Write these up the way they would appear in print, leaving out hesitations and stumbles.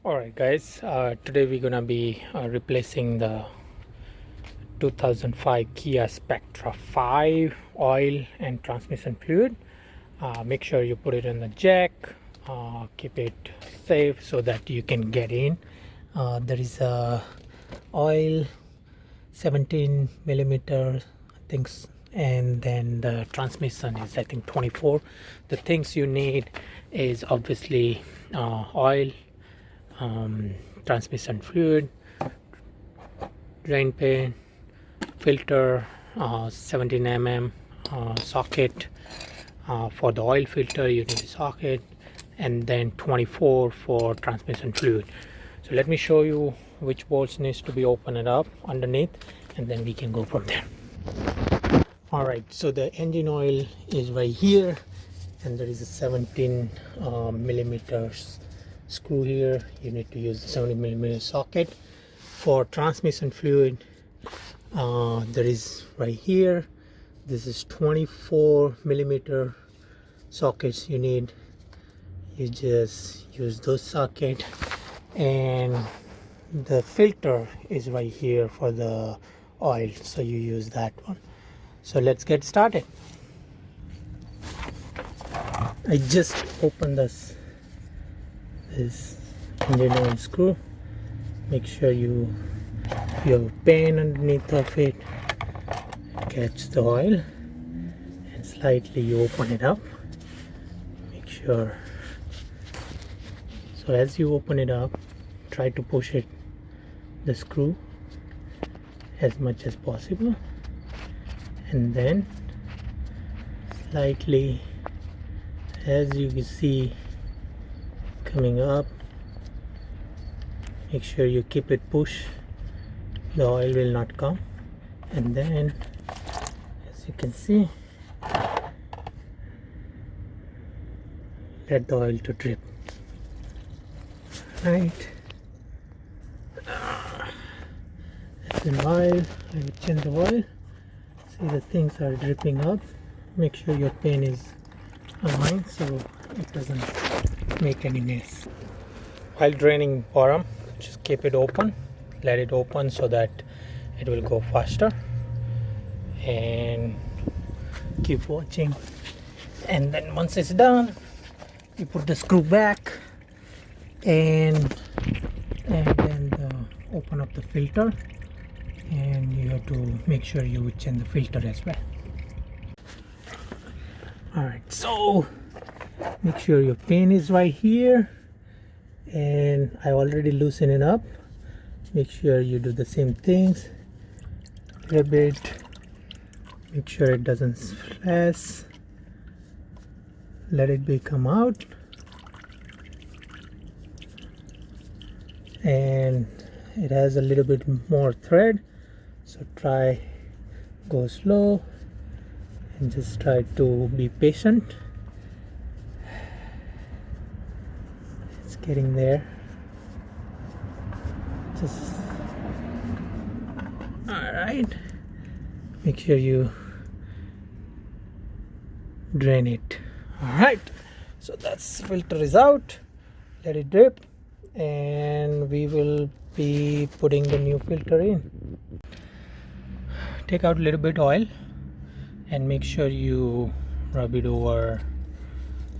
Alright guys, today we're gonna be replacing the 2005 Kia Spectra 5 oil and transmission fluid. Make sure you put it in the jack, keep it safe so that you can get in. There is a oil 17 millimeter things, and then the transmission is I think 24. The things you need is obviously oil, transmission fluid, drain pan, filter, 17 socket. For the oil filter you need a socket, and then 24 for transmission fluid. So let me show you which bolts needs to be opened up underneath, and then we can go from there. Alright, so the engine oil is right here, and there is a 17 millimeters screw here. You need to use the 70 millimeter socket. For transmission fluid, there is right here. This is 24 millimeter sockets you need. You just use those socket, and the filter is right here for the oil, so you use that one. So let's get started. I just opened this engine oil screw. Make sure you have a pan underneath of it, catch the oil, and slightly you open it up. Make sure. So as you open it up, try to push it, the screw, as much as possible, and then slightly, as you can see coming up, make sure you keep it push, the oil will not come. And then as you can see, let the oil to drip. Right, that's an oil. I will change the oil. See, the things are dripping up. Make sure your pan is aligned so it doesn't make any mess. While draining bottom, just keep it open, let it open so that it will go faster, and keep watching. And then once it's done, you put the screw back, and then open up the filter, and you have to make sure you change the filter as well. Alright, so make sure your pan is right here, and I already loosened it up. Make sure you do the same things. Grab it, make sure it doesn't splash, let it come out, and it has a little bit more thread, so try go slow and just try to be patient. It's getting there. Just alright, make sure you drain it. Alright, so that's filter is out, let it drip, and we will be putting the new filter in. Take out a little bit oil and make sure you rub it over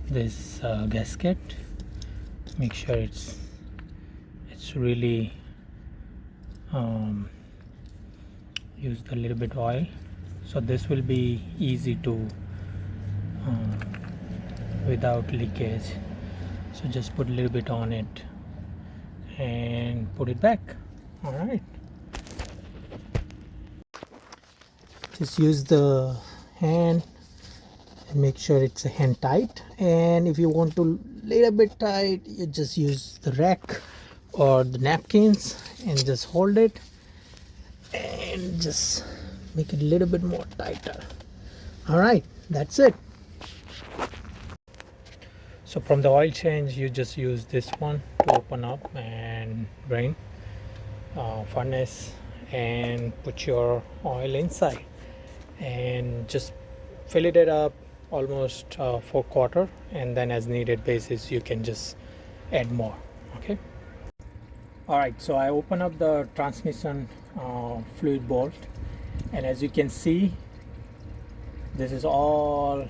this gasket. Make sure it's really use a little bit oil, so this will be easy to without leakage. So just put a little bit on it and put it back. All right, just use the hand and make sure it's a hand tight, and if you want to little bit tight, you just use the rack or the napkins and just hold it and just make it a little bit more tighter. All right, that's it. So from the oil change, you just use this one to open up and drain furnace and put your oil inside, and just fill it up almost 4/4, and then as needed basis you can just add more. Okay, Alright, so I open up the transmission fluid bolt, and as you can see, this is all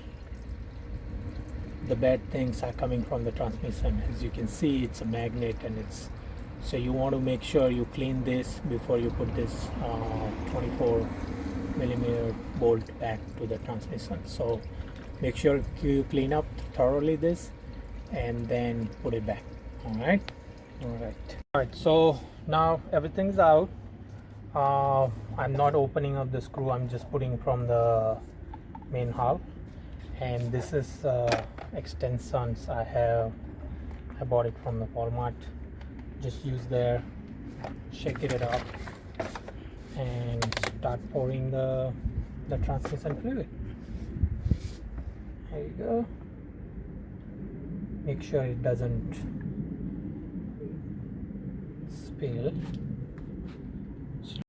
the bad things are coming from the transmission. As you can see, it's a magnet, and it's so you want to make sure you clean this before you put this 24 millimeter bolt back to the transmission. So make sure you clean up thoroughly this and then put it back. Alright, so now everything's out. I'm not opening up the screw, I'm just putting from the main hub. And this is extensions I bought it from the Walmart. Just use there, shake it up, and start pouring the transmission fluid. There you go. Make sure it doesn't spill.